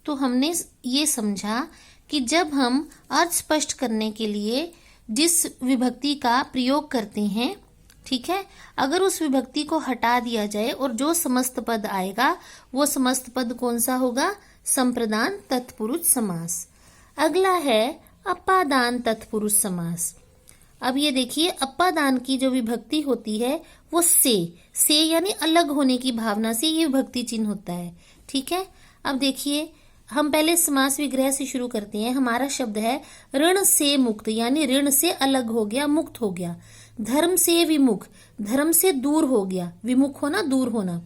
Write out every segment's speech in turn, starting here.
तो हमने ये समझा कि जब हम अर्थ स्पष्ट करने के लिए जिस विभक्ति का प्रयोग करते हैं, ठीक है, अगर उस विभक्ति को हटा दिया जाए और जो समस्त पद आएगा वो समस्त पद कौन सा होगा? संप्रदान तत्पुरुष समास। अगला है अपादान तत्पुरुष समास। अब ये देखिए, अपादान की जो विभक्ति होती है वो से यानी अलग होने की भावना से ये विभक्ति चिन्ह होता है, ठीक है। अब देखिए, हम पहले समास विग्रह से शुरू करते हैं। हमारा शब्द है ऋण से मुक्त, यानी ऋण से अलग हो गया, मुक्त हो गया। धर्म से विमुख, धर्म से दूर हो गया, विमुख होना दूर होना।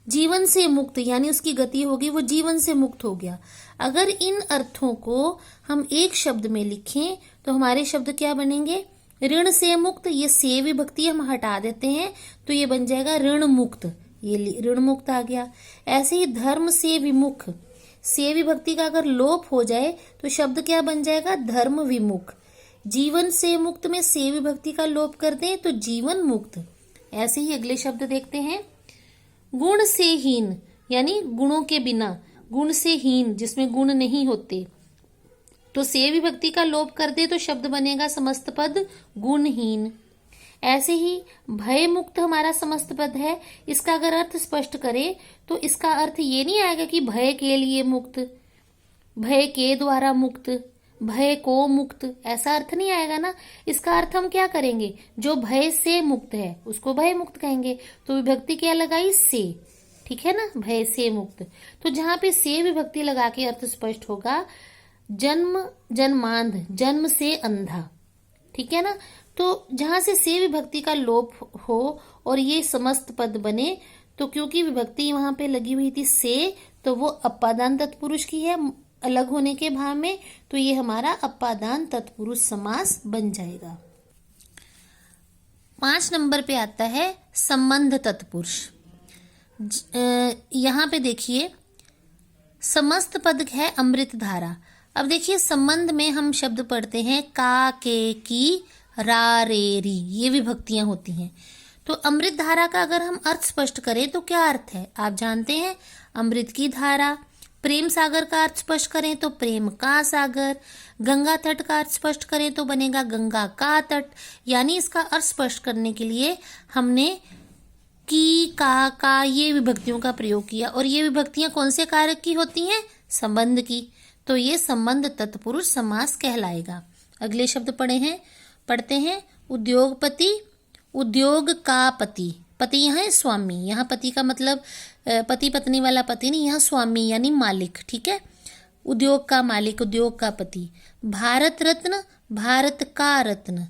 जीवन से मुक्त, यानी उसकी गति होगी, वो जीवन से मुक्त हो गया। अगर इन अर्थों को हम एक शब्द में लिखें तो हमारे शब्द क्या बनेंगे? ऋण से मुक्त, ये से विभक्ति हम हटा देते हैं तो ये बन जाएगा ऋण मुक्त, ये ऋण मुक्त आ गया। ऐसे ही धर्म से विमुख, से विभक्ति का अगर लोप हो जाए तो शब्द क्या बन जाएगा? धर्म विमुख। जीवन से मुक्त में से विभक्ति का लोप कर दें तो जीवन मुक्त। ऐसे ही अगले शब्द देखते हैं, गुण से हीन, यानी गुणों के बिना, गुण से हीन जिसमें गुण नहीं होते, तो से विभक्ति का लोप कर दे तो शब्द बनेगा समस्त पद गुणहीन। ऐसे ही भय मुक्त हमारा समस्त पद है, इसका अगर अर्थ स्पष्ट करें तो इसका अर्थ ये नहीं आएगा कि भय के लिए मुक्त, भय के द्वारा मुक्त, भय को मुक्त, ऐसा अर्थ नहीं आएगा ना। इसका अर्थ हम क्या करेंगे? जो भय से मुक्त है उसको भय मुक्त कहेंगे, तो विभक्ति क्या लगाई? से, ठीक है ना, भय से मुक्त। तो जहां पे से विभक्ति लगा के अर्थ स्पष्ट होगा, जन्म जन्मांध, जन्म से अंधा, ठीक है ना। तो जहां से विभक्ति का लोप हो और ये समस्त पद बने, तो क्योंकि विभक्ति वहां पे लगी हुई थी से, तो वो अपादान तत्पुरुष की है अलग होने के भाव में, तो ये हमारा अपादान तत्पुरुष समास बन जाएगा। 5 नंबर पे आता है संबंध तत्पुरुष। यहाँ पे देखिए, समस्त पद है अमृत धारा। अब देखिए, संबंध में हम शब्द पढ़ते हैं का, के, की, रा, रे, री, ये विभक्तियां होती हैं। तो अमृत धारा का अगर हम अर्थ स्पष्ट करें तो क्या अर्थ है? आप जानते हैं, अमृत की धारा। प्रेम सागर का अर्थ स्पष्ट करें तो प्रेम का सागर। गंगा तट का अर्थ स्पष्ट करें तो बनेगा गंगा का तट। यानी इसका अर्थ स्पष्ट करने के लिए हमने की, का ये विभक्तियों का प्रयोग किया, और ये विभक्तियां कौन से कारक की होती हैं? संबंध की। तो ये संबंध तत्पुरुष समास कहलाएगा। अगले शब्द पढ़ते हैं उद्योगपति, उद्योग का पति। पति यहाँ है स्वामी, यहाँ पति का मतलब पति पत्नी वाला पति नहीं, यहाँ स्वामी यानी मालिक, ठीक है। उद्योग का मालिक, उद्योग का पति। भारत रत्न, भारत का रत्न।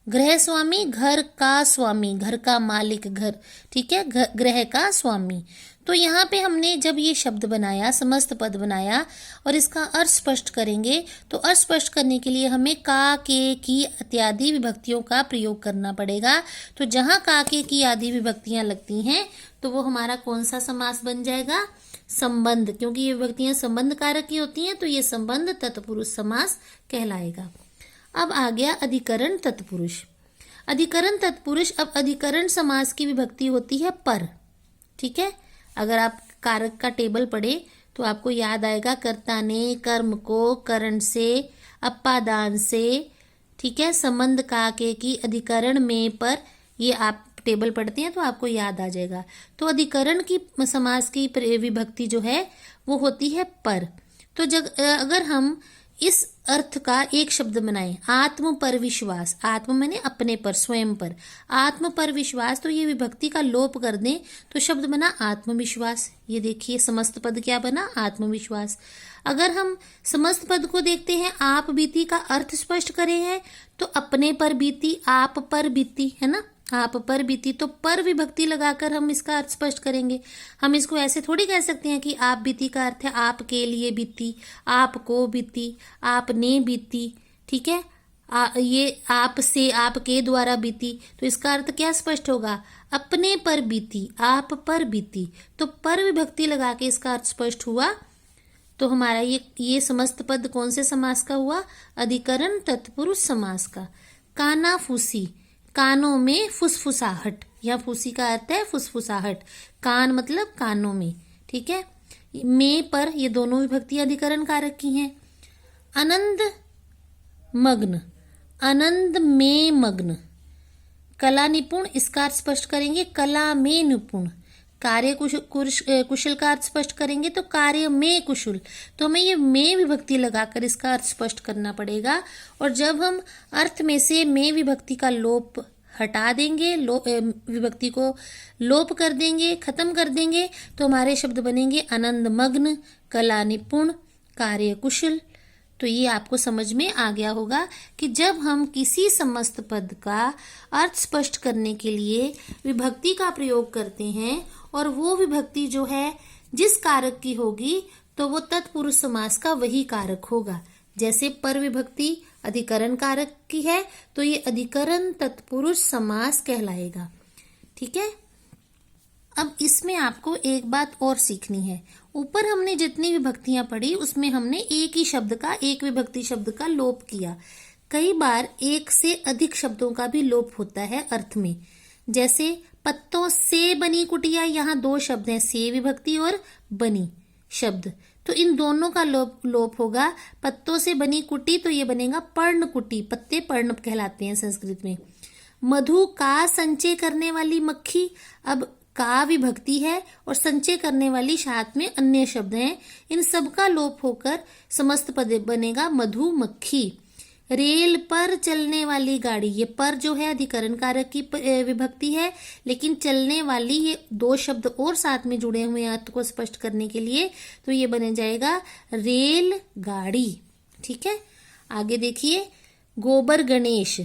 गृह स्वामी, घर का स्वामी, घर का मालिक, घर, ठीक है, गृह का स्वामी। तो यहाँ पे हमने जब ये शब्द बनाया, समस्त पद बनाया, और इसका अर्थ स्पष्ट करेंगे, तो अर्थ स्पष्ट करने के लिए हमें का, के, की इत्यादि विभक्तियों का प्रयोग करना पड़ेगा। तो जहाँ का, के, की आदि विभक्तियां लगती हैं तो वो हमारा कौन सा समास बन जाएगा? संबंध, क्योंकि ये विभक्तियां संबंध कारक की होती हैं, तो ये संबंध तत्पुरुष समास कहलाएगा। अब आ गया अधिकरण तत्पुरुष। अधिकरण तत्पुरुष, अब अधिकरण समास की विभक्ति होती है पर, ठीक है। अगर आप कारक का टेबल पढ़े तो आपको याद आएगा, कर्ता ने कर्म को करण से, अपादान से, ठीक है, संबंध का, के, की, अधिकरण में, पर, ये आप टेबल पढ़ते हैं तो आपको याद आ जाएगा। तो अधिकरण की समास की विभक्ति जो है वो होती है पर। तो अगर हम इस अर्थ का एक शब्द बनाएं, आत्म पर विश्वास, आत्म मैंने अपने पर, स्वयं पर, आत्म पर विश्वास, तो ये विभक्ति का लोप कर दें तो शब्द बना आत्मविश्वास। ये देखिए, समस्त पद क्या बना? आत्मविश्वास। अगर हम समस्त पद को देखते हैं, आप बीती का अर्थ स्पष्ट करें हैं तो अपने पर बीती, आप पर बीती, है ना, आप पर बीती, तो पर विभक्ति लगाकर हम इसका अर्थ स्पष्ट करेंगे। हम इसको ऐसे थोड़ी कह सकते हैं कि आप बीती का अर्थ है आपके लिए बीती, आपको बीती, आपने बीती, ठीक है, ये आप से, आपके द्वारा बीती, तो इसका अर्थ क्या स्पष्ट होगा? अपने पर बीती, आप पर बीती। तो पर विभक्ति लगा के इसका अर्थ स्पष्ट हुआ। तो हमारा ये समस्त पद कौन से समास का हुआ? अधिकरण तत्पुरुष समास का। काना फूसी, कानों में फुसफुसाहट, या फूसी का अर्थ है फुसफुसाहट, कान मतलब कानों में, ठीक है। में पर, ये दोनों विभक्तियां अधिकरण कारक की हैं। आनंद मग्न, आनंद में मग्न। कला निपुण, इसका अर्थ स्पष्ट करेंगे कला में निपुण। कार्य कुशल का अर्थ स्पष्ट करेंगे तो कार्य में कुशल। तो हमें ये में विभक्ति लगाकर इसका अर्थ स्पष्ट करना पड़ेगा। और जब हम अर्थ में से में विभक्ति का लोप हटा देंगे, विभक्ति को लोप कर देंगे, खत्म कर देंगे, तो हमारे शब्द बनेंगे आनंद मग्न, कला निपुण, कार्य कुशल। तो ये आपको समझ में आ गया होगा कि जब हम किसी समस्त पद का अर्थ स्पष्ट करने के लिए विभक्ति का प्रयोग करते हैं और वो विभक्ति जो है जिस कारक की होगी तो वो तत्पुरुष समास का वही कारक होगा। जैसे पर विभक्ति अधिकरण कारक की है तो ये अधिकरण तत्पुरुष समास कहलाएगा। ठीक है। अब इसमें आपको एक बात और सीखनी है। ऊपर हमने जितनी विभक्तियां पढ़ी उसमें हमने एक ही शब्द का, एक विभक्ति शब्द का लोप किया। कई बार एक से अधिक शब्दों का भी लोप होता है अर्थ में। जैसे पत्तों से बनी कुटिया, यहाँ दो शब्द हैं, से विभक्ति और बनी शब्द, तो इन दोनों का लोप होगा। पत्तों से बनी कुटी तो ये बनेगा पर्ण कुटी, पत्ते पर्ण कहलाते हैं संस्कृत में। मधु का संचय करने वाली मक्खी, अब का विभक्ति है और संचय करने वाली साथ में अन्य शब्द हैं, इन सब का लोप होकर समस्त पद बनेगा मधुमक्खी। रेल पर चलने वाली गाड़ी, ये पर जो है अधिकरण कारक की विभक्ति है, लेकिन चलने वाली ये दो शब्द और साथ में जुड़े हुए हैं अर्थ को स्पष्ट करने के लिए, तो ये बन जाएगा रेल गाड़ी। ठीक है। आगे देखिए, गोबर गणेश,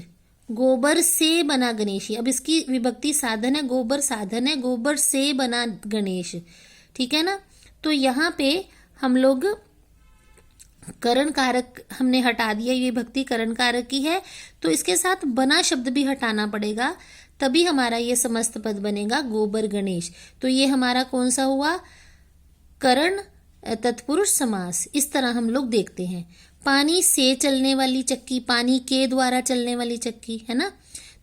गोबर से बना गणेश, अब इसकी विभक्ति साधन है, गोबर साधन है, गोबर से बना गणेश। ठीक है ना। तो यहाँ पे हम लोग करण कारक हमने हटा दिया, ये विभक्ति करण कारक की है, तो इसके साथ बना शब्द भी हटाना पड़ेगा, तभी हमारा ये समस्त पद बनेगा गोबर गणेश। तो ये हमारा कौन सा हुआ, करण तत्पुरुष समास। इस तरह हम लोग देखते हैं। पानी से चलने वाली चक्की, पानी के द्वारा चलने वाली चक्की, है ना,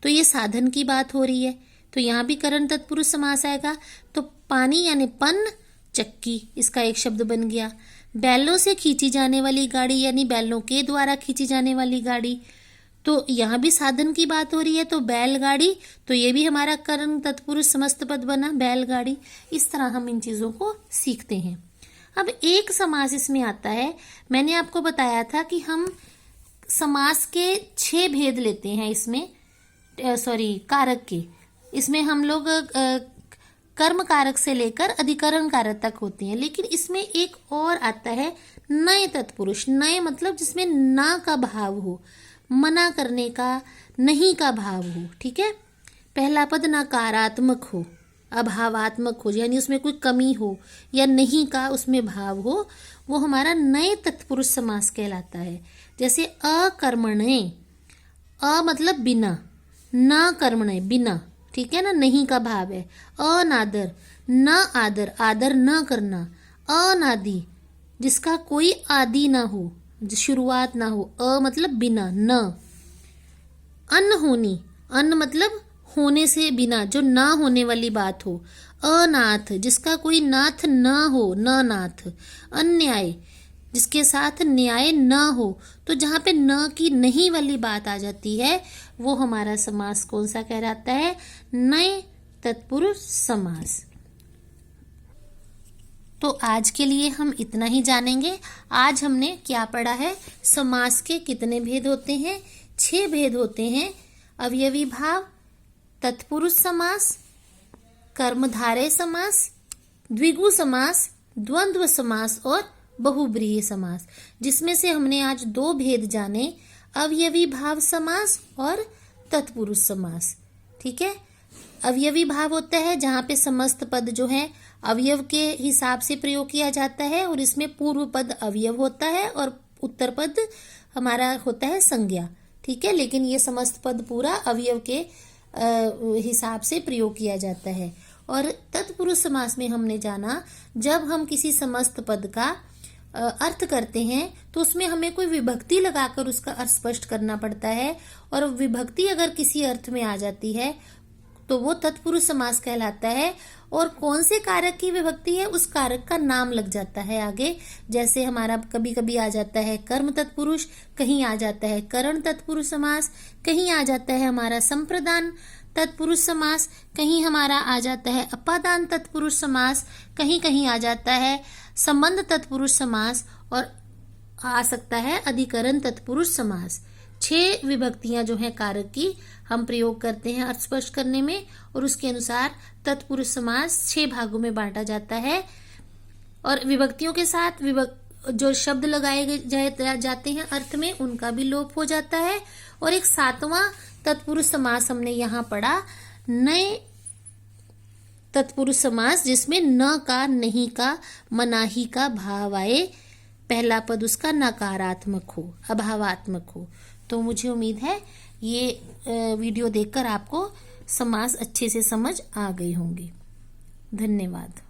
तो ये साधन की बात हो रही है, तो यहाँ भी करण तत्पुरुष समास आएगा। तो पानी यानी पन, चक्की, इसका एक शब्द बन गया। बैलों से खींची जाने वाली गाड़ी यानी बैलों के द्वारा खींची जाने वाली गाड़ी, तो यहाँ भी साधन की बात हो रही है, तो बैलगाड़ी, तो ये भी हमारा करण तत्पुरुष समस्त पद बना बैलगाड़ी। इस तरह हम इन चीजों को सीखते हैं। अब एक समास इसमें आता है। मैंने आपको बताया था कि हम समास के 6 भेद लेते हैं इसमें, कारक के। इसमें हम लोग कर्म कारक से लेकर अधिकरण कारक तक होते हैं, लेकिन इसमें एक और आता है नए तत्पुरुष। नए मतलब जिसमें ना का भाव हो, मना करने का, नहीं का भाव हो। ठीक है। पहला पद नकारात्मक हो, अभावात्मक हो, यानी उसमें कोई कमी हो, या नहीं का उसमें भाव हो, वो हमारा नए तत्पुरुष समास कहलाता है। जैसे अकर्मणे, अ मतलब बिना, न कर्मणे बिना, ठीक है ना, नहीं का भाव है। अनादर, न आदर, आदर न करना। अनादि, जिसका कोई आदि ना हो, शुरुआत ना हो, अ मतलब बिना, न। अनहोनी, अन्न मतलब होने से बिना, जो ना होने वाली बात हो। अनाथ, जिसका कोई नाथ ना हो, न नाथ। अन्याय, जिसके साथ न्याय ना हो। तो जहाँ पे न की नहीं वाली बात आ जाती है वो हमारा समास कौन सा कहलाता है, नए तत्पुरुष समास। तो आज के लिए हम इतना ही जानेंगे। आज हमने क्या पढ़ा है, समास के कितने भेद होते हैं, 6 भेद होते हैं। अवयवी भाव, तत्पुरुष समास, कर्मधारय समास, द्विगु समास, द्वंद्व समास और बहुब्रीहि समास, जिसमें से हमने आज 2 भेद जाने, अवयवी भाव समास और तत्पुरुष समास। ठीक है। अवयवी भाव होता है जहाँ पे समस्त पद जो है अवयव के हिसाब से प्रयोग किया जाता है, और इसमें पूर्व पद अवयव होता है और उत्तर पद हमारा होता है संज्ञा। ठीक है। लेकिन ये समस्त पद पूरा अवयव के हिसाब से प्रयोग किया जाता है। और तत्पुरुष समास में हमने जाना, जब हम किसी समस्त पद का अर्थ करते हैं तो उसमें हमें कोई विभक्ति लगाकर उसका अर्थ स्पष्ट करना पड़ता है, और विभक्ति अगर किसी अर्थ में आ जाती है तो वो तत्पुरुष समास कहलाता है। और कौन से कारक की विभक्ति है उस कारक का नाम लग जाता है आगे। जैसे हमारा कभी कभी आ जाता है कर्म तत्पुरुष, कहीं आ जाता है करण तत्पुरुष समास, कहीं आ जाता है हमारा संप्रदान तत्पुरुष समास, कहीं हमारा आ जाता है अपादान तत्पुरुष समास, कहीं कहीं आ जाता है संबंध तत्पुरुष समास, और आ सकता है अधिकरण तत्पुरुष समास। 6 विभक्तियां जो हैं कारक की हम प्रयोग करते हैं अर्थ स्पष्ट करने में, और उसके अनुसार तत्पुरुष समास 6 भागों में बांटा जाता है। और विभक्तियों के साथ जो शब्द लगाए जाते हैं अर्थ में, उनका भी लोप हो जाता है। और एक 7वां तत्पुरुष समास हमने यहाँ पढ़ा, नए तत्पुरुष समास, जिसमें न का, नहीं का, मनाही का भाव आए, पहला पद उसका नकारात्मक हो, अभावात्मक हो। तो मुझे उम्मीद है ये वीडियो देखकर आपको समास अच्छे से समझ आ गई होंगी। धन्यवाद।